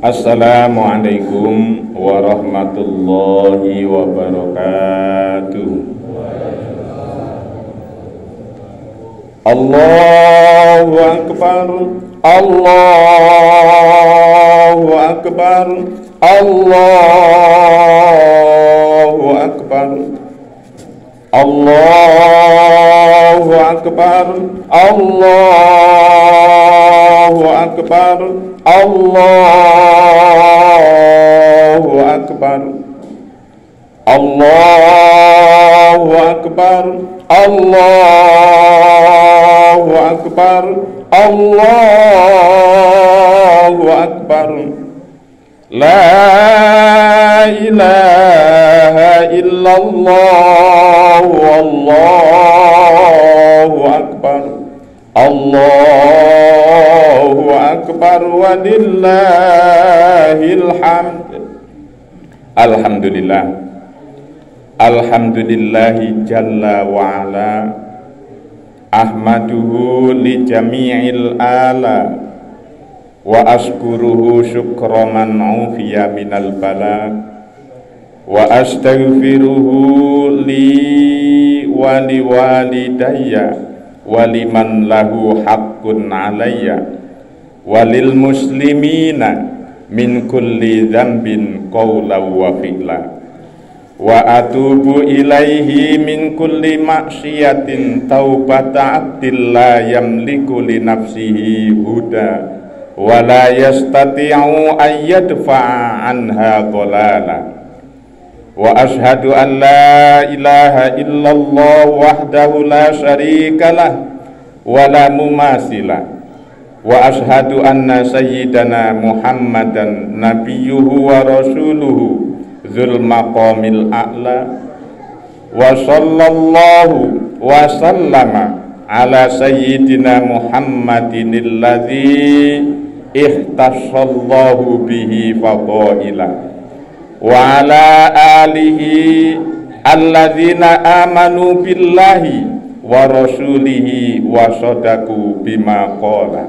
Assalamualaikum warahmatullahi wabarakatuh. Allahu Akbar, Allahu Akbar, Allahu Akbar, Allahu Akbar, Allahu Akbar, Allahu Akbar, Allahu Akbar, Allahu Akbar, Allahu Akbar. La ilaha illallah, wallahu akbar, Allahu akbar, walillahil hamd. Alhamdulillah, alhamdulillahi jalla wa ala, ahmaduhu li jami'il ala, wa askuruhu syukra man ufiya minal bala, wa astaghfiruhu li wa li walidayya wa liman lahu haqqun alayya wa lil muslimina min kulli dhanbin qawlan wa fi'la, wa atubu ilaihi min kulli maksiatin taubata abdin la yamliku li nafsihi huda wa la yastati'u an yadfa'a anha dhalala, wa ashhadu an la ilaha illallah wahdahu la syarika lah wa la mumasila, wa ashhadu anna sayyidana Muhammadan nabiyyuhu wa rasuluhu dzul maqamil a'la, wa sallallahu wa sallama ala sayyidina Muhammadin alladzi ikhtassallahu bihi fadaila, wa ala alihi alladzina amanu billahi wa rasulihi wa sadaku bima qala,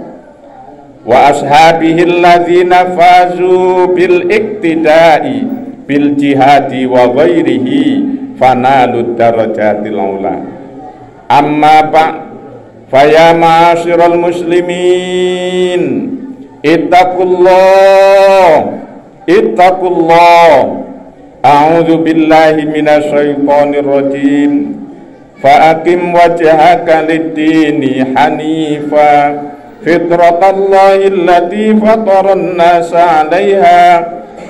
wa ashabihi alladzina fazu bil iktidai bil jihadi wa ghairihi fanalud darajatil ula. Amma faya ma'asyiral muslimin, ittaqullah, a'udzu billahi minasyaitonir rajim. Fa'aqim wajhaka lid-dini hanifa, fitratallahi allati fataran nasa 'alaiha,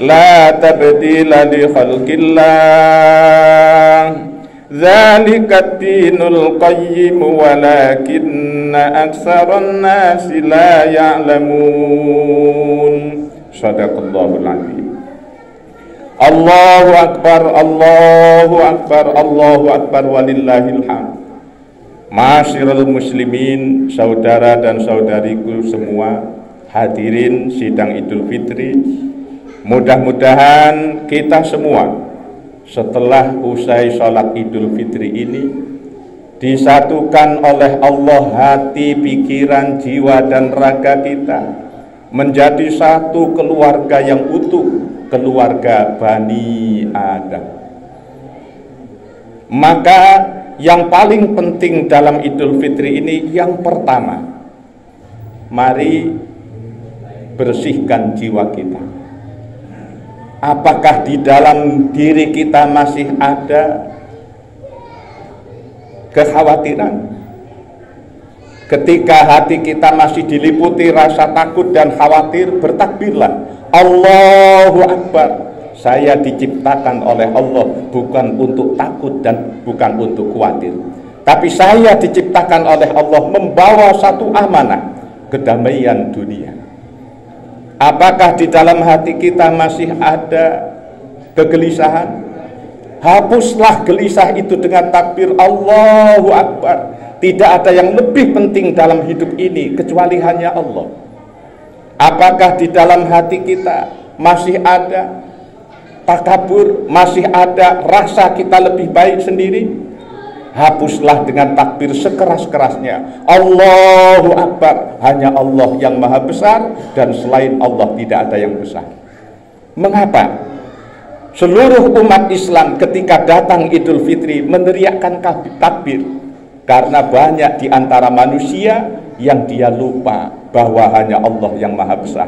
la tabdila li khalqillah, dzalika ad-dinul qayyim walakinna aktsaran nasi la ya'lamun. Shadaqallahul azim. Allahu akbar, Allahu akbar, Allahu akbar, walillahil hamd. Ma'asyiral muslimin, saudara dan saudariku semua, hadirin sidang Idul Fitri. Mudah-mudahan kita semua setelah usai sholat Idul Fitri ini disatukan oleh Allah hati, pikiran, jiwa dan raga kita menjadi satu keluarga yang utuh, keluarga Bani Adam. Maka yang paling penting dalam Idul Fitri ini, yang pertama, mari bersihkan jiwa kita. Apakah di dalam diri kita masih ada kekhawatiran? Ketika hati kita masih diliputi rasa takut dan khawatir, bertakbirlah, Allahu Akbar. Saya diciptakan oleh Allah bukan untuk takut dan bukan untuk khawatir, tapi saya diciptakan oleh Allah membawa satu amanah, kedamaian dunia. Apakah di dalam hati kita masih ada kegelisahan? Hapuslah gelisah itu dengan takbir Allahu Akbar. Tidak ada yang lebih penting dalam hidup ini kecuali hanya Allah. Apakah di dalam hati kita masih ada takabur, masih ada rasa kita lebih baik sendiri? hapuslah dengan takbir sekeras-kerasnya. Allahu Akbar, hanya Allah yang maha besar dan selain Allah tidak ada yang besar. Mengapa seluruh umat Islam ketika datang Idul Fitri meneriakkan takbir? Karena banyak di antara manusia yang dia lupa bahwa hanya Allah yang maha besar.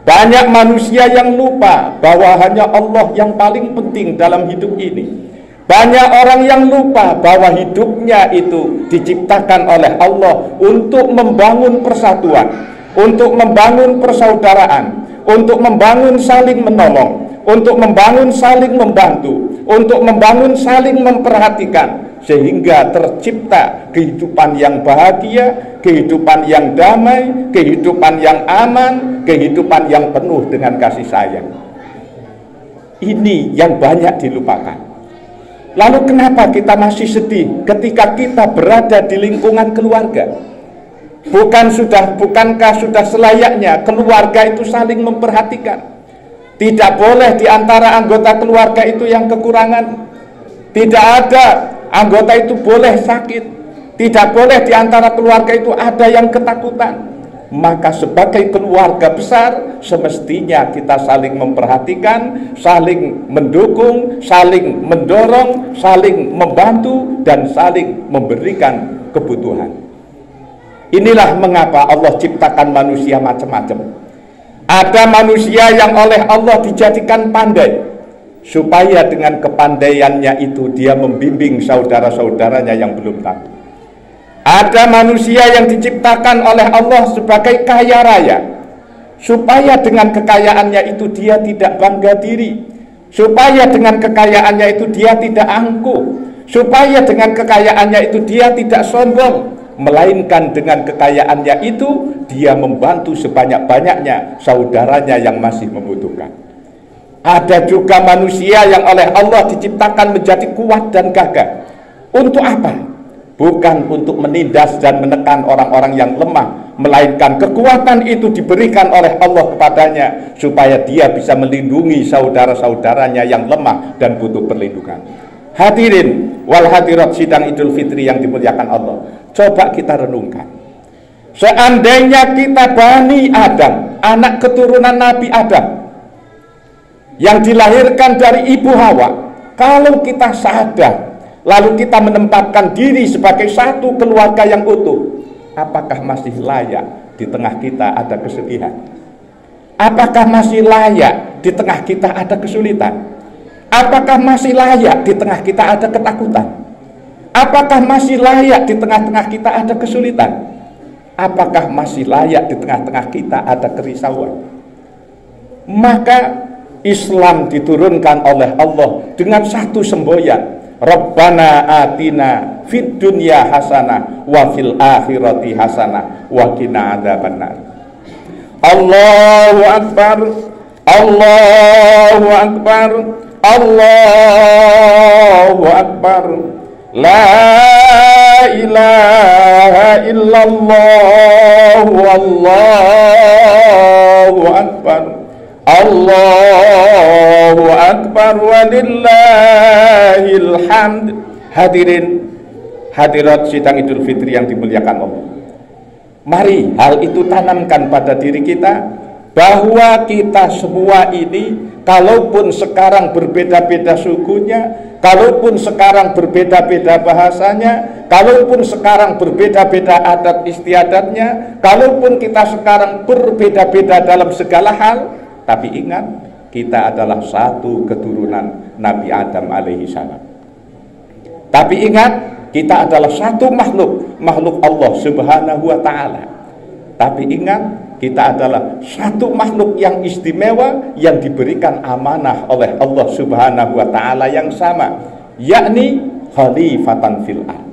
Banyak manusia yang lupa bahwa hanya Allah yang paling penting dalam hidup ini. Banyak orang yang lupa bahwa hidupnya itu diciptakan oleh Allah untuk membangun persatuan, untuk membangun persaudaraan, untuk membangun saling menolong, untuk membangun saling membantu, untuk membangun saling memperhatikan, sehingga tercipta kehidupan yang bahagia, kehidupan yang damai, kehidupan yang aman, kehidupan yang penuh dengan kasih sayang. Ini yang banyak dilupakan. Lalu kenapa kita masih sedih ketika kita berada di lingkungan keluarga? Bukankah sudah selayaknya keluarga itu saling memperhatikan? Tidak boleh di antara anggota keluarga itu yang kekurangan. Tidak ada anggota itu boleh sakit. Tidak boleh di antara keluarga itu ada yang ketakutan. Maka sebagai keluarga besar semestinya kita saling memperhatikan, saling mendukung, saling mendorong, saling membantu, dan saling memberikan kebutuhan. Inilah mengapa Allah ciptakan manusia macam-macam. Ada manusia yang oleh Allah dijadikan pandai, supaya dengan kepandaiannya itu dia membimbing saudara-saudaranya yang belum tahu. Ada manusia yang diciptakan oleh Allah sebagai kaya raya, supaya dengan kekayaannya itu dia tidak bangga diri, supaya dengan kekayaannya itu dia tidak angkuh, supaya dengan kekayaannya itu dia tidak sombong, melainkan dengan kekayaannya itu dia membantu sebanyak-banyaknya saudaranya yang masih membutuhkan. Ada juga manusia yang oleh Allah diciptakan menjadi kuat dan gagah. Untuk apa? Bukan untuk menindas dan menekan orang-orang yang lemah, melainkan kekuatan itu diberikan oleh Allah kepadanya supaya dia bisa melindungi saudara-saudaranya yang lemah dan butuh perlindungan. Hadirin wal hadirat sidang Idul Fitri yang dimuliakan Allah, coba kita renungkan. Seandainya kita Bani Adam, anak keturunan Nabi Adam, yang dilahirkan dari Ibu Hawa, kalau kita sadar lalu kita menempatkan diri sebagai satu keluarga yang utuh, apakah masih layak di tengah kita ada kesedihan? Apakah masih layak di tengah kita ada kesulitan? Apakah masih layak di tengah kita ada ketakutan? Apakah masih layak di tengah-tengah kita ada kesulitan? Apakah masih layak di tengah-tengah kita ada kerisauan? Maka Islam diturunkan oleh Allah dengan satu semboyan, Rabbana atina fid dunya hasanah wa fil akhirati hasanah wa qina adzabannar. Allahu akbar, Allahu akbar, Allahu akbar. La ilaha illallah wallahu akbar. Allahu akbar walillahil hamd. Hadirin hadirat sidang Idul Fitri yang dimuliakan Allah, mari hal itu tanamkan pada diri kita bahwa kita semua ini, kalaupun sekarang berbeda-beda sukunya, kalaupun sekarang berbeda-beda bahasanya, kalaupun sekarang berbeda-beda adat istiadatnya, kalaupun kita sekarang berbeda-beda dalam segala hal, tapi ingat, kita adalah satu keturunan Nabi Adam alaihi salam. Tapi ingat, kita adalah satu makhluk Allah subhanahu wa ta'ala. Tapi ingat, kita adalah satu makhluk yang istimewa yang diberikan amanah oleh Allah subhanahu wa ta'ala yang sama, yakni khalifatan fil ard.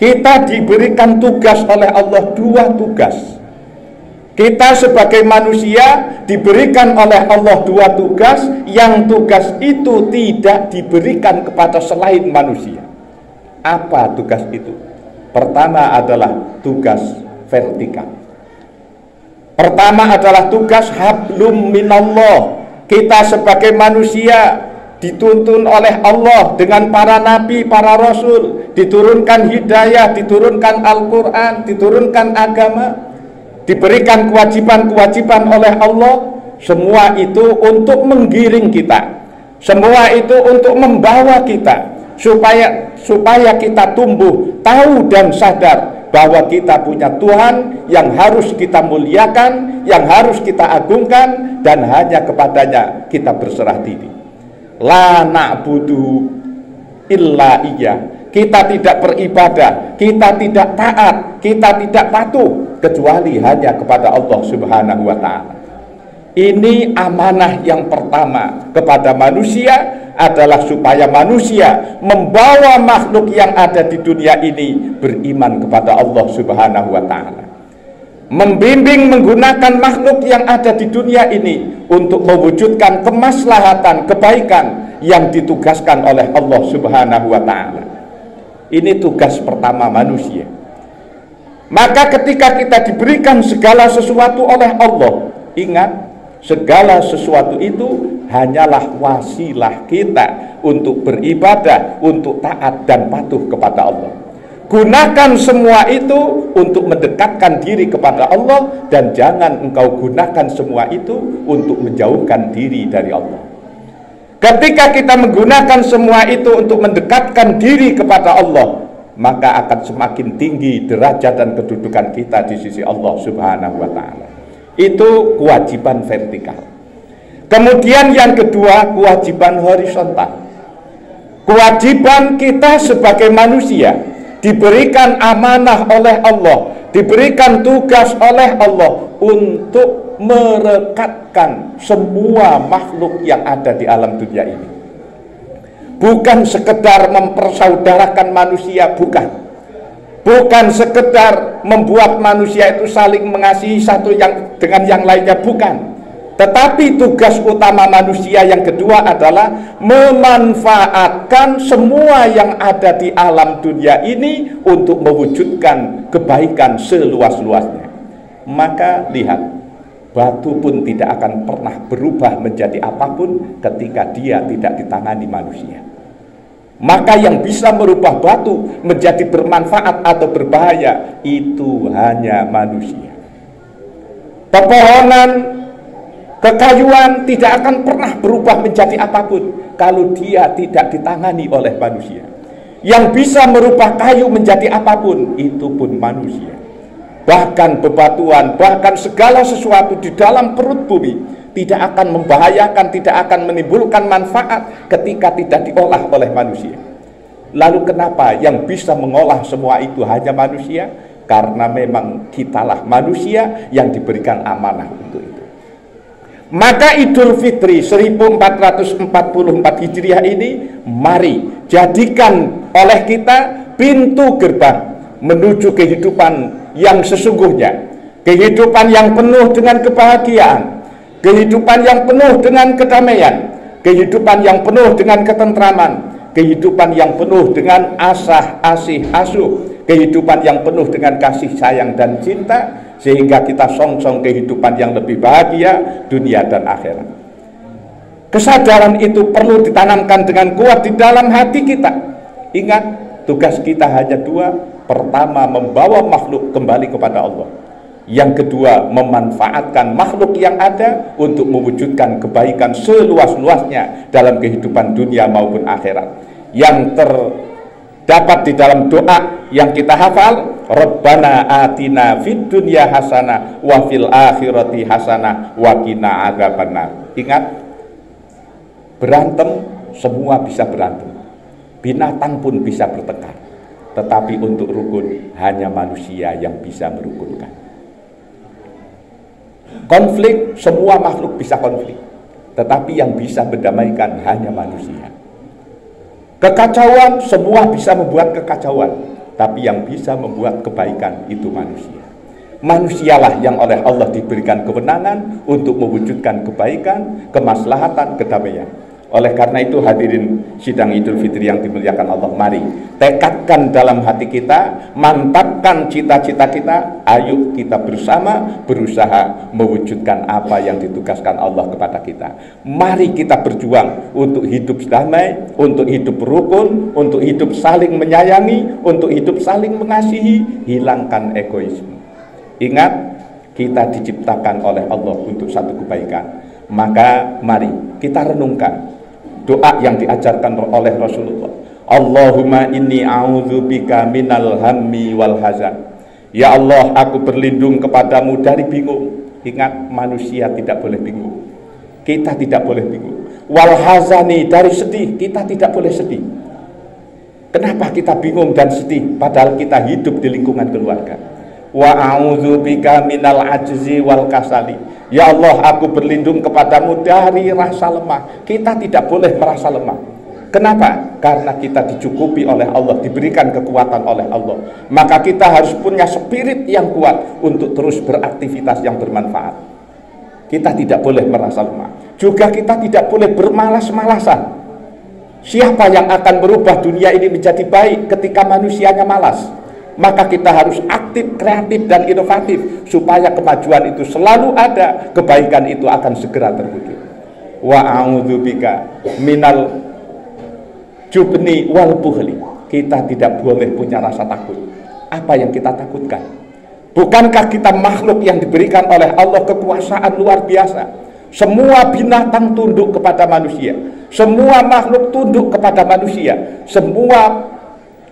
Kita diberikan tugas oleh Allah, dua tugas. Kita sebagai manusia diberikan oleh Allah dua tugas, yang tugas itu tidak diberikan kepada selain manusia. Apa tugas itu? Pertama adalah tugas vertikal. Pertama adalah tugas hablum minallah. Kita sebagai manusia dituntun oleh Allah dengan para nabi, para rasul, diturunkan hidayah, diturunkan Al-Quran, diturunkan agama, diberikan kewajiban-kewajiban oleh Allah. Semua itu untuk menggiring kita, semua itu untuk membawa kita supaya kita tumbuh tahu dan sadar bahwa kita punya Tuhan yang harus kita muliakan, yang harus kita agungkan, dan hanya kepadanya kita berserah diri. La na'budu illa iya. Kita tidak beribadah, kita tidak taat, kita tidak patuh kecuali hanya kepada Allah Subhanahu wa ta'ala. Ini amanah yang pertama kepada manusia, adalah supaya manusia membawa makhluk yang ada di dunia ini beriman kepada Allah Subhanahu wa ta'ala, membimbing menggunakan makhluk yang ada di dunia ini untuk mewujudkan kemaslahatan, kebaikan yang ditugaskan oleh Allah Subhanahu wa ta'ala. Ini tugas pertama manusia. Maka ketika kita diberikan segala sesuatu oleh Allah, ingat, segala sesuatu itu hanyalah wasilah kita untuk beribadah, untuk taat dan patuh kepada Allah. Gunakan semua itu untuk mendekatkan diri kepada Allah, dan jangan engkau gunakan semua itu untuk menjauhkan diri dari Allah. Ketika kita menggunakan semua itu untuk mendekatkan diri kepada Allah, maka akan semakin tinggi derajat dan kedudukan kita di sisi Allah Subhanahu wa ta'ala. Itu kewajiban vertikal. Kemudian yang kedua, kewajiban horizontal. Kewajiban kita sebagai manusia, diberikan amanah oleh Allah, diberikan tugas oleh Allah untuk merekatkan semua makhluk yang ada di alam dunia ini. Bukan sekedar mempersaudarakan manusia, bukan sekedar membuat manusia itu saling mengasihi satu yang dengan yang lainnya, bukan. Tetapi tugas utama manusia yang kedua adalah memanfaatkan semua yang ada di alam dunia ini untuk mewujudkan kebaikan seluas-luasnya. Maka lihat, batu pun tidak akan pernah berubah menjadi apapun ketika dia tidak ditangani manusia. Maka yang bisa merubah batu menjadi bermanfaat atau berbahaya itu hanya manusia. Pepohonan, kekayuan tidak akan pernah berubah menjadi apapun kalau dia tidak ditangani oleh manusia. Yang bisa merubah kayu menjadi apapun itu pun manusia. Bahkan bebatuan, bahkan segala sesuatu di dalam perut bumi tidak akan membahayakan, tidak akan menimbulkan manfaat ketika tidak diolah oleh manusia. Lalu kenapa yang bisa mengolah semua itu hanya manusia? Karena memang kitalah manusia yang diberikan amanah untuk itu. Maka Idul Fitri 1444 Hijriah ini, mari jadikan oleh kita pintu gerbang menuju kehidupan yang sesungguhnya, kehidupan yang penuh dengan kebahagiaan, kehidupan yang penuh dengan kedamaian, kehidupan yang penuh dengan ketentraman, kehidupan yang penuh dengan asah, asih, asuh, kehidupan yang penuh dengan kasih sayang dan cinta, sehingga kita songsong kehidupan yang lebih bahagia dunia dan akhirat. Kesadaran itu perlu ditanamkan dengan kuat di dalam hati kita. Ingat, tugas kita hanya dua. Pertama, membawa makhluk kembali kepada Allah. Yang kedua, memanfaatkan makhluk yang ada untuk mewujudkan kebaikan seluas-luasnya dalam kehidupan dunia maupun akhirat. Yang terdapat di dalam doa yang kita hafal, Rabbana atina fid dunya hasanah wa fil akhirati hasanah wa qina adzabannar. Ingat, berantem semua bisa berantem, binatang pun bisa bertengkar, tetapi untuk rukun hanya manusia yang bisa merukunkan. Konflik, semua makhluk bisa konflik, tetapi yang bisa mendamaikan hanya manusia. Kekacauan, semua bisa membuat kekacauan, tapi yang bisa membuat kebaikan itu manusia. Manusialah yang oleh Allah diberikan kewenangan untuk mewujudkan kebaikan, kemaslahatan, kedamaian. Oleh karena itu hadirin sidang Idul Fitri yang dimuliakan Allah, mari tekadkan dalam hati kita, mantapkan cita-cita kita, ayo kita bersama berusaha mewujudkan apa yang ditugaskan Allah kepada kita. Mari kita berjuang untuk hidup damai, untuk hidup rukun, untuk hidup saling menyayangi, untuk hidup saling mengasihi, hilangkan egoisme. Ingat, kita diciptakan oleh Allah untuk satu kebaikan. Maka mari kita renungkan doa yang diajarkan oleh Rasulullah. Allahumma inni a'udzubika minal hammi wal hazan. Ya Allah, aku berlindung kepadamu dari bingung. Ingat, manusia tidak boleh bingung. Kita tidak boleh bingung. Wal hazani, dari sedih, kita tidak boleh sedih. Kenapa kita bingung dan sedih padahal kita hidup di lingkungan keluarga? Wa a'udzubika minal ajzi wal kasali. Ya Allah, aku berlindung kepadamu dari rasa lemah. Kita tidak boleh merasa lemah. Kenapa? Karena kita dicukupi oleh Allah, diberikan kekuatan oleh Allah. Maka kita harus punya spirit yang kuat untuk terus beraktivitas yang bermanfaat. Kita tidak boleh merasa lemah. Juga kita tidak boleh bermalas-malasan. Siapa yang akan merubah dunia ini menjadi baik ketika manusianya malas? Maka kita harus aktif, kreatif, dan inovatif supaya kemajuan itu selalu ada, kebaikan itu akan segera terwujud. Wa a'udzubika minal jubni wal buhli. Kita tidak boleh punya rasa takut. Apa yang kita takutkan? Bukankah kita makhluk yang diberikan oleh Allah kekuasaan luar biasa? Semua binatang tunduk kepada manusia, semua makhluk tunduk kepada manusia, semua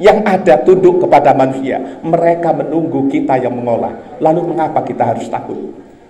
yang ada tunduk kepada manusia. Mereka menunggu kita yang mengolah. Lalu mengapa kita harus takut?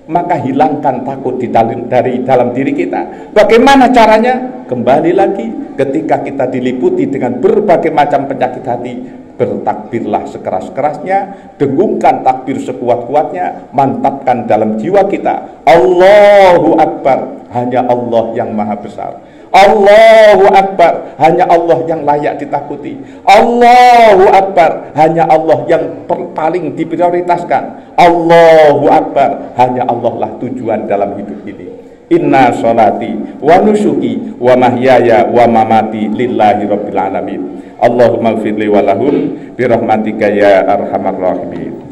Maka hilangkan takut dari dalam diri kita. Bagaimana caranya? Kembali lagi, ketika kita diliputi dengan berbagai macam penyakit hati, bertakbirlah sekeras-kerasnya, dengungkan takbir sekuat-kuatnya, mantapkan dalam jiwa kita, Allahu Akbar, hanya Allah yang maha besar. Allahu Akbar, hanya Allah yang layak ditakuti. Allahu Akbar, hanya Allah yang paling diprioritaskan. Allahu Akbar, hanya Allah lah tujuan dalam hidup ini. Inna sholati wa nusuki wa mahyaya wa mamati lillahi rabbil alamin. Allahumma ighfirli wa lahum birahmatika ya arhamar rahimin.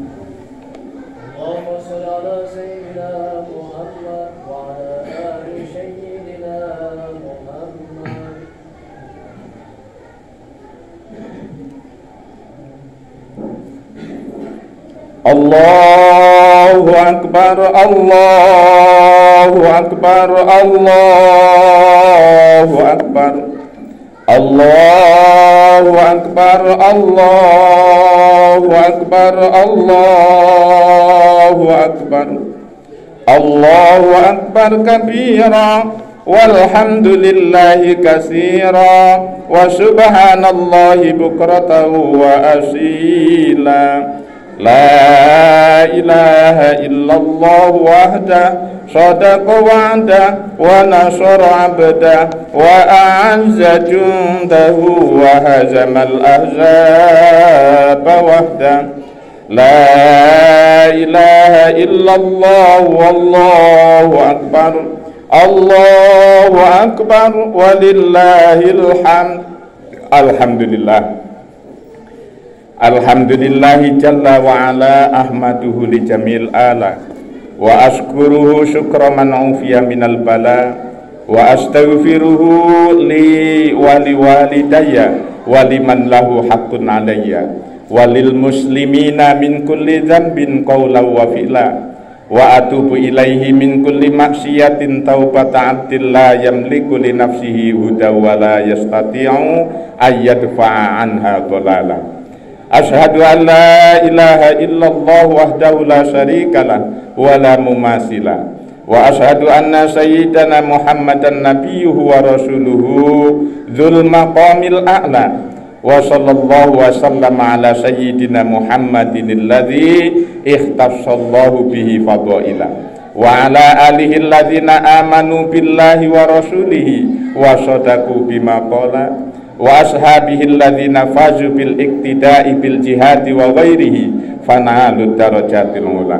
Allahu Akbar, Allahu Akbar, Allahu Akbar, Allahu Akbar, Allahu Akbar, Allahu Akbar, Allahu Akbar kabira, walhamdulillahi katsira, wa subhanallahi bukratan wa asila. La ilaha illallah wahdah sadaqa wa'dah wa nasara 'abdah wa a'azza jundahu wa hazamal ahzaba wahdah. La ilaha illallah wallahu akbar, Allahu akbar walillahil hamd. Alhamdulillah. Alhamdulillahi jalla wa ala ahmaduhu li jamil ala wa ashkuruhu syukra man ufiya minal bala wa astaghfiruhu li wali walidayya wa liman lahu haqqun alayya wa lil muslimina min kulli dhanbin qawlan wa fi'la wa atubu ilaihi min kulli maksiatin taubata abdin la yamliku li nafsihi huda wa la yastati'u ayyadfa'a anha dhalala. Ashhadu an la ilaha illallah wahdahu la syarikalah wa la mumasila wa ashhadu anna sayyidana Muhammadan nabiyyuhu wa rasuluhu dzul maqamil a'la wa sallallahu wa sallama ala sayyidina Muhammadin alladzi ikhtassallahu bihi fadaila wa ala alihi alladhina amanu billahi wa rasulihi wa sadaqu bima qala wa ashabihi alladhina fazu bil iktida'i bil jihadi wa ghairihi fanalu darajatil ula.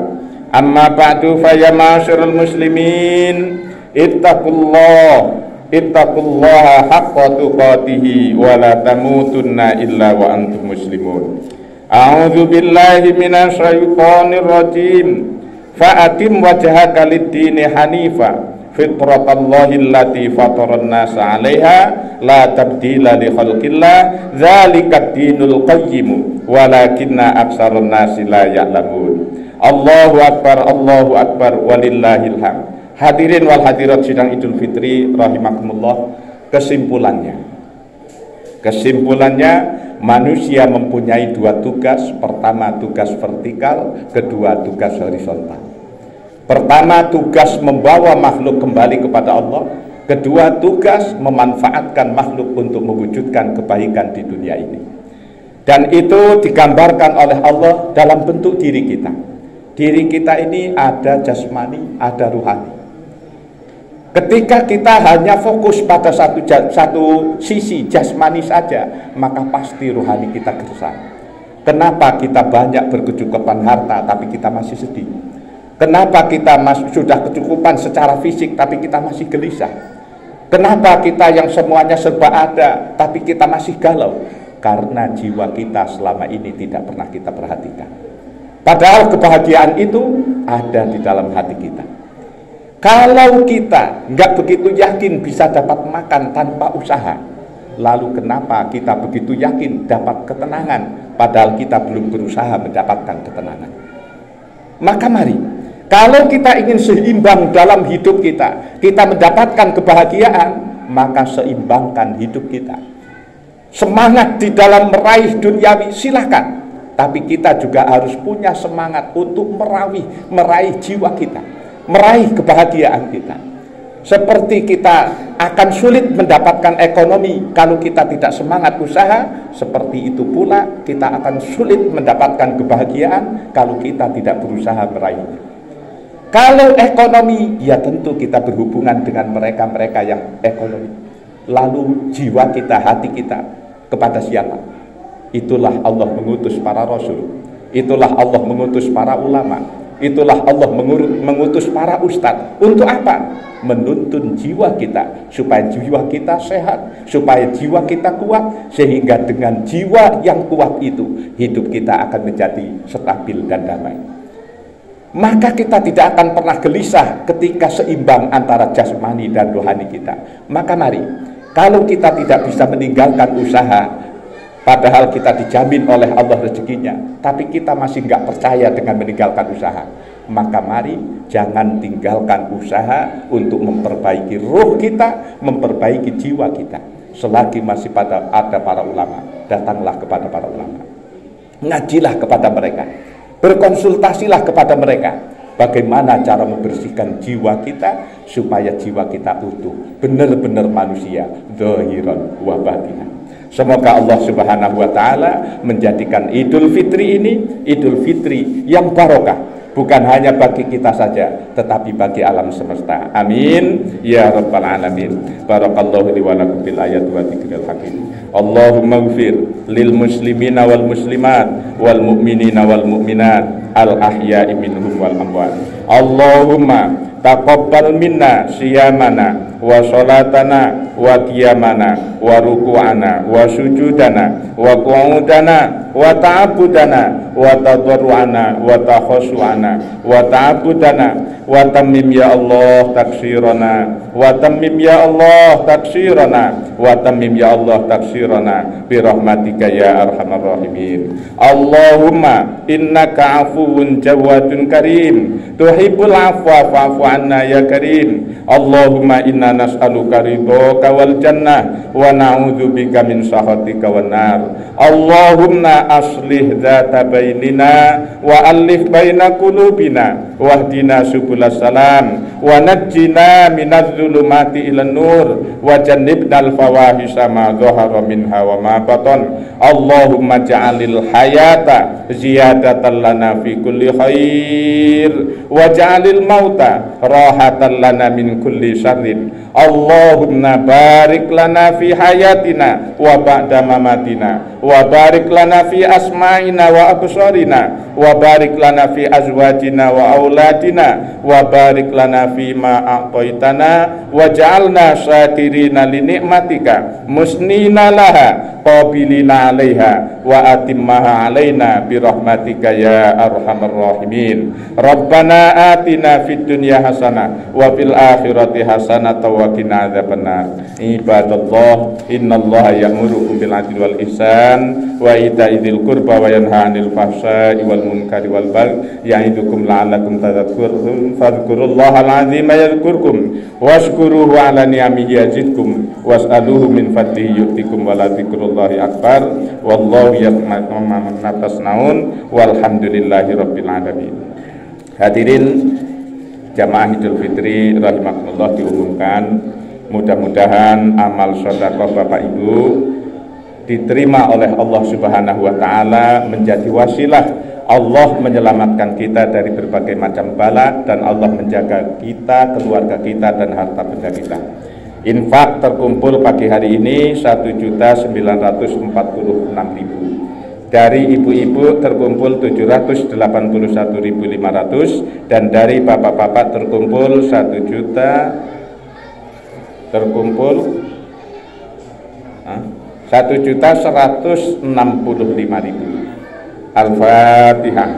Amma ba'du fa ya ma'asyiral muslimin ittaqullah ittaqullaha haqqa tuqatih wa la tamutunna illa wa antum muslimun. A'udzu billahi minasy syaithanir rajim. Fa'atim wajhaka lid-dini hanifa fitratallahi allati fataran nasa 'alaiha la tabdila li khalqillah dzalika dinul qayyim walakinna aktsarun nasi la ya'lamun. Allahu akbar walillahil hamd. Hadirin wal hadirat sidang Idul Fitri rahimakumullah, kesimpulannya manusia mempunyai dua tugas. Pertama tugas vertikal, kedua tugas horizontal. Pertama tugas membawa makhluk kembali kepada Allah, kedua tugas memanfaatkan makhluk untuk mewujudkan kebaikan di dunia ini. Dan itu digambarkan oleh Allah dalam bentuk diri kita. Diri kita ini ada jasmani, ada ruhani. Ketika kita hanya fokus pada satu sisi jasmani saja, maka pasti ruhani kita gersang. Kenapa kita banyak berkecukupan harta tapi kita masih sedih? Kenapa kita sudah kecukupan secara fisik tapi kita masih gelisah? Kenapa kita yang semuanya serba ada tapi kita masih galau? Karena jiwa kita selama ini tidak pernah kita perhatikan. Padahal kebahagiaan itu ada di dalam hati kita. Kalau kita nggak begitu yakin bisa dapat makan tanpa usaha, lalu kenapa kita begitu yakin dapat ketenangan padahal kita belum berusaha mendapatkan ketenangan? Maka mari, kalau kita ingin seimbang dalam hidup kita mendapatkan kebahagiaan, maka seimbangkan hidup kita. Semangat di dalam meraih duniawi silakan, tapi kita juga harus punya semangat untuk meraih jiwa kita, meraih kebahagiaan kita. Seperti kita akan sulit mendapatkan ekonomi kalau kita tidak semangat usaha, seperti itu pula kita akan sulit mendapatkan kebahagiaan kalau kita tidak berusaha meraihnya. Kalau ekonomi, ya tentu kita berhubungan dengan mereka-mereka yang ekonomi. Lalu jiwa kita, hati kita kepada siapa? Itulah Allah mengutus para rasul, itulah Allah mengutus para ulama, itulah Allah mengutus para ustadz. Untuk apa? Menuntun jiwa kita, supaya jiwa kita sehat, supaya jiwa kita kuat, sehingga dengan jiwa yang kuat itu hidup kita akan menjadi stabil dan damai. Maka kita tidak akan pernah gelisah ketika seimbang antara jasmani dan rohani kita. Maka mari, kalau kita tidak bisa meninggalkan usaha, padahal kita dijamin oleh Allah rezekinya, tapi kita masih nggak percaya dengan meninggalkan usaha, maka mari jangan tinggalkan usaha untuk memperbaiki ruh kita, memperbaiki jiwa kita. Selagi masih ada para ulama, datanglah kepada para ulama, ngajilah kepada mereka, berkonsultasilah kepada mereka, bagaimana cara membersihkan jiwa kita supaya jiwa kita utuh, benar-benar manusia, zahiran wa batinan. Semoga Allah Subhanahu wa taala menjadikan Idul Fitri ini Idul Fitri yang barokah, bukan hanya bagi kita saja tetapi bagi alam semesta. Amin ya rabbal alamin. Barakallahu li wa lakum bil ayati wa dzikril hakim. Allahumma ighfir lil muslimina wal muslimat wal mu'minina wal mu'minat al ahya'i minhum wal amwat. Allahumma taqabbal minna siyamana wa salatana wa qiyamana wa ruku'ana wa sujudana wa qu'udana wa ta'abudana wa tadarru'ana wa takhassu'ana wa ta'abudana wa tammim ya Allah taksirana wa tammim ya Allah taksirana wa tammim ya Allah taksirana bi rahmatika ya arhamar rahimin. Allahumma innaka afuwun jawadun karim tuhibbul afwa fa'fu anna ya karim. Allahumma inna nas'aluka ridhaka wal jannah wa na'udzubika min sakhatika wan nar. Allahumma aslih dzata bainina wa alif baina qulubina wahdina subulas salam wa najjina minadz zulumati ilan nur wa jannibnal fawahisha ma dhahara minha wa ma batan. Allahumma ja'alil hayata ziyadatan lana fi kulli khair wa ja'alil mauta rahatan lana min kulli syarrin. Allahumma barik lana fi hayatina wa ba'da mamatina wa barik lana fi asma'ina wa absarina wa barik lana fi azwajina wa auladina wa barik lana fima a'taitana waj'alna syakirina li ni'matika musnina laha qabilina 'alaiha wa atimmaha 'alaina bi rahmatika ya arhamar rahimin. Rabbana atina fid dunya hasanah wa fil akhirati hasanah wa qina adzabannar. Ibadallah, innallaha ya'murukum bil 'adli wal ihsan wa ita'i dzil qurba wa yanha 'anil fahsya'i wal munkari wal baghi ya'idukum la'allakum tadhakkarun. Fadhkurullahal 'azima yadhkurkum washkuruhu 'ala ni'amihi yazidkum was'aluhu min fadlihi yu'tikum wa la dzikrullahi akbar wallahu yasma'u ma tasnaun walhamdulillahi rabbil alamin. Hadirin jamaah Idul Fitri rahimakumullah, diumumkan mudah-mudahan amal sedekah Bapak Ibu diterima oleh Allah Subhanahu wa taala, menjadi wasilah Allah menyelamatkan kita dari berbagai macam bala, dan Allah menjaga kita, keluarga kita, dan harta benda kita. Infak terkumpul pagi hari ini 1.946.000. Dari ibu-ibu terkumpul 781.500, dan dari bapak-bapak terkumpul 1 juta terkumpul 1.165.000. Al-Fatihah.